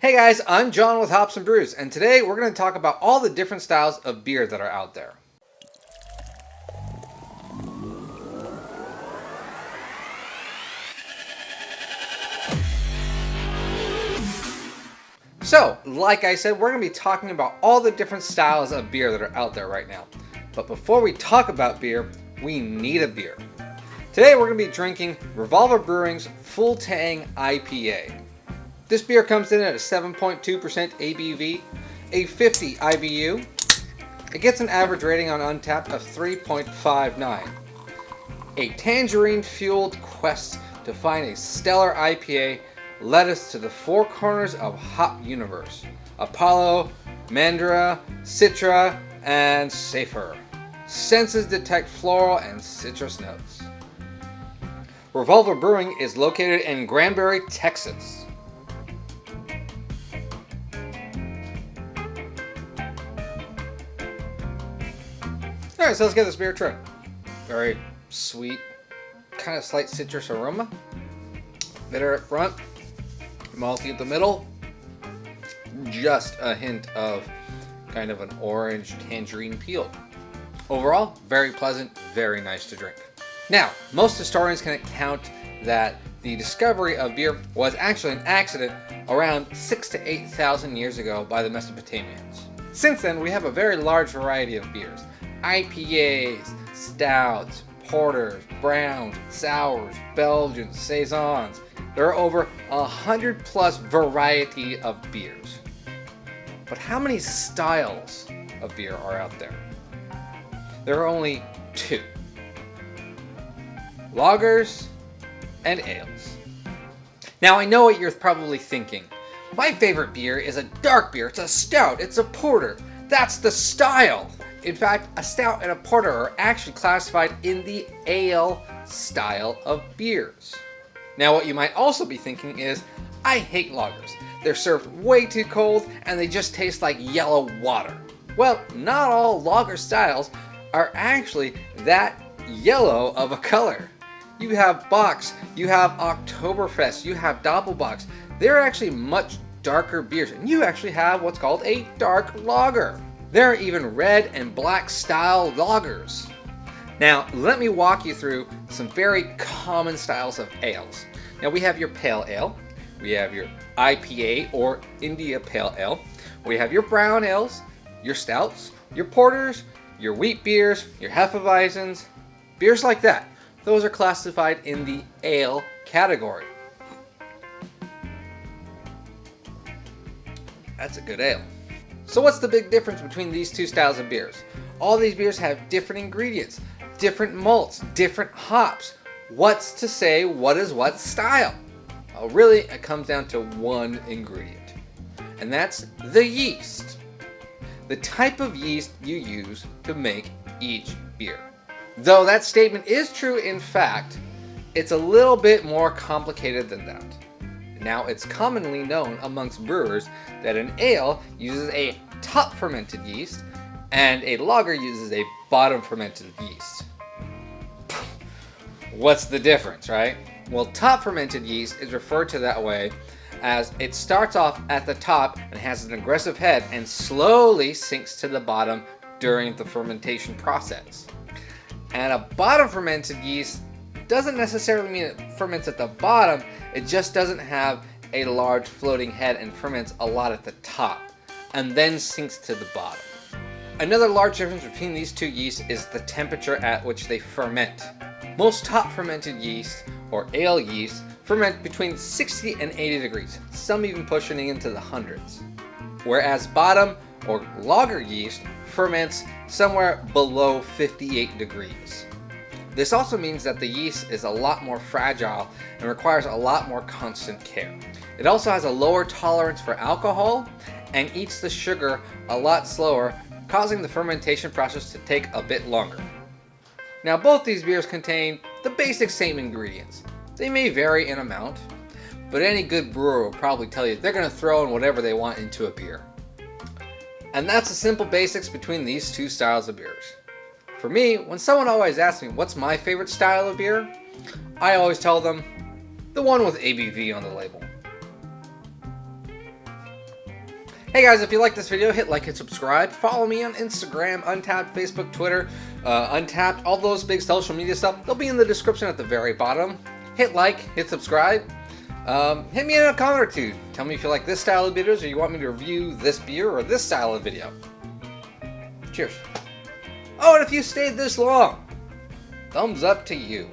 Hey guys, I'm John with Hops and Brews, and today we're going to talk about all the different styles of beer that are out there. So, like I said, we're going to be talking about all the different styles of beer that are out there right now. But before we talk about beer, we need a beer. Today we're going to be drinking Revolver Brewing's Full-Tang IPA. This beer comes in at a 7.2% ABV, a 50 IBU. It gets an average rating on Untappd of 3.59. A tangerine-fueled quest to find a stellar IPA led us to the four corners of hop universe: Apollo, Mandarina, Citra and Saphir. Senses detect floral and citrus notes. Revolver Brewing is located in Granbury, Texas. Alright, so let's get this beer tried. Very sweet, kind of slight citrus aroma. Bitter at front, malty at the middle. Just a hint of kind of an orange tangerine peel. Overall, very pleasant, very nice to drink. Now, most historians can account that the discovery of beer was actually an accident around 6,000 to 8,000 years ago by the Mesopotamians. Since then, we have a very large variety of beers. IPAs, stouts, porters, browns, sours, Belgians, saisons. There are over 100 plus variety of beers. But how many styles of beer are out there? There are only two: lagers and ales. Now I know what you're probably thinking. My favorite beer is a dark beer, it's a stout, it's a porter. That's the style! In fact, a stout and a porter are actually classified in the ale style of beers. Now what you might also be thinking is, I hate lagers. They're served way too cold and they just taste like yellow water. Well, not all lager styles are actually that yellow of a color. You have Box, you have Oktoberfest, you have Doppelbock. They're actually much darker beers, and you actually have what's called a dark lager. There are even red and black style lagers. Now, let me walk you through some very common styles of ales. Now, we have your pale ale, we have your IPA or India Pale Ale, we have your brown ales, your stouts, your porters, your wheat beers, your hefeweizens, beers like that. Those are classified in the ale category. That's a good ale. So what's the big difference between these two styles of beers? All these beers have different ingredients, different malts, different hops. What's to say what is what style? Well, really, it comes down to one ingredient, and that's the yeast. The type of yeast you use to make each beer. Though that statement is true in fact, it's a little bit more complicated than that. Now, it's commonly known amongst brewers that an ale uses a top fermented yeast and a lager uses a bottom fermented yeast. What's the difference, right? Well, top fermented yeast is referred to that way as it starts off at the top and has an aggressive head and slowly sinks to the bottom during the fermentation process. And a bottom fermented yeast doesn't necessarily mean it ferments at the bottom, it just doesn't have a large floating head and ferments a lot at the top, and then sinks to the bottom. Another large difference between these two yeasts is the temperature at which they ferment. Most top fermented yeast, or ale yeast, ferment between 60 and 80 degrees, some even pushing into the hundreds. Whereas bottom or lager yeast ferments somewhere below 58 degrees. This also means that the yeast is a lot more fragile and requires a lot more constant care. It also has a lower tolerance for alcohol and eats the sugar a lot slower, causing the fermentation process to take a bit longer. Now, both these beers contain the basic same ingredients. They may vary in amount, but any good brewer will probably tell you they're going to throw in whatever they want into a beer. And that's the simple basics between these two styles of beers. For me, when someone always asks me what's my favorite style of beer, I always tell them the one with ABV on the label. Hey guys, if you like this video, hit like and subscribe. Follow me on Instagram, Untappd, Facebook, Twitter, Untappd, all those big social media stuff. They'll be in the description at the very bottom. Hit like, hit subscribe. Hit me in a comment or two. Tell me if you like this style of videos or you want me to review this beer or this style of video. Cheers. Oh, and if you stayed this long, thumbs up to you.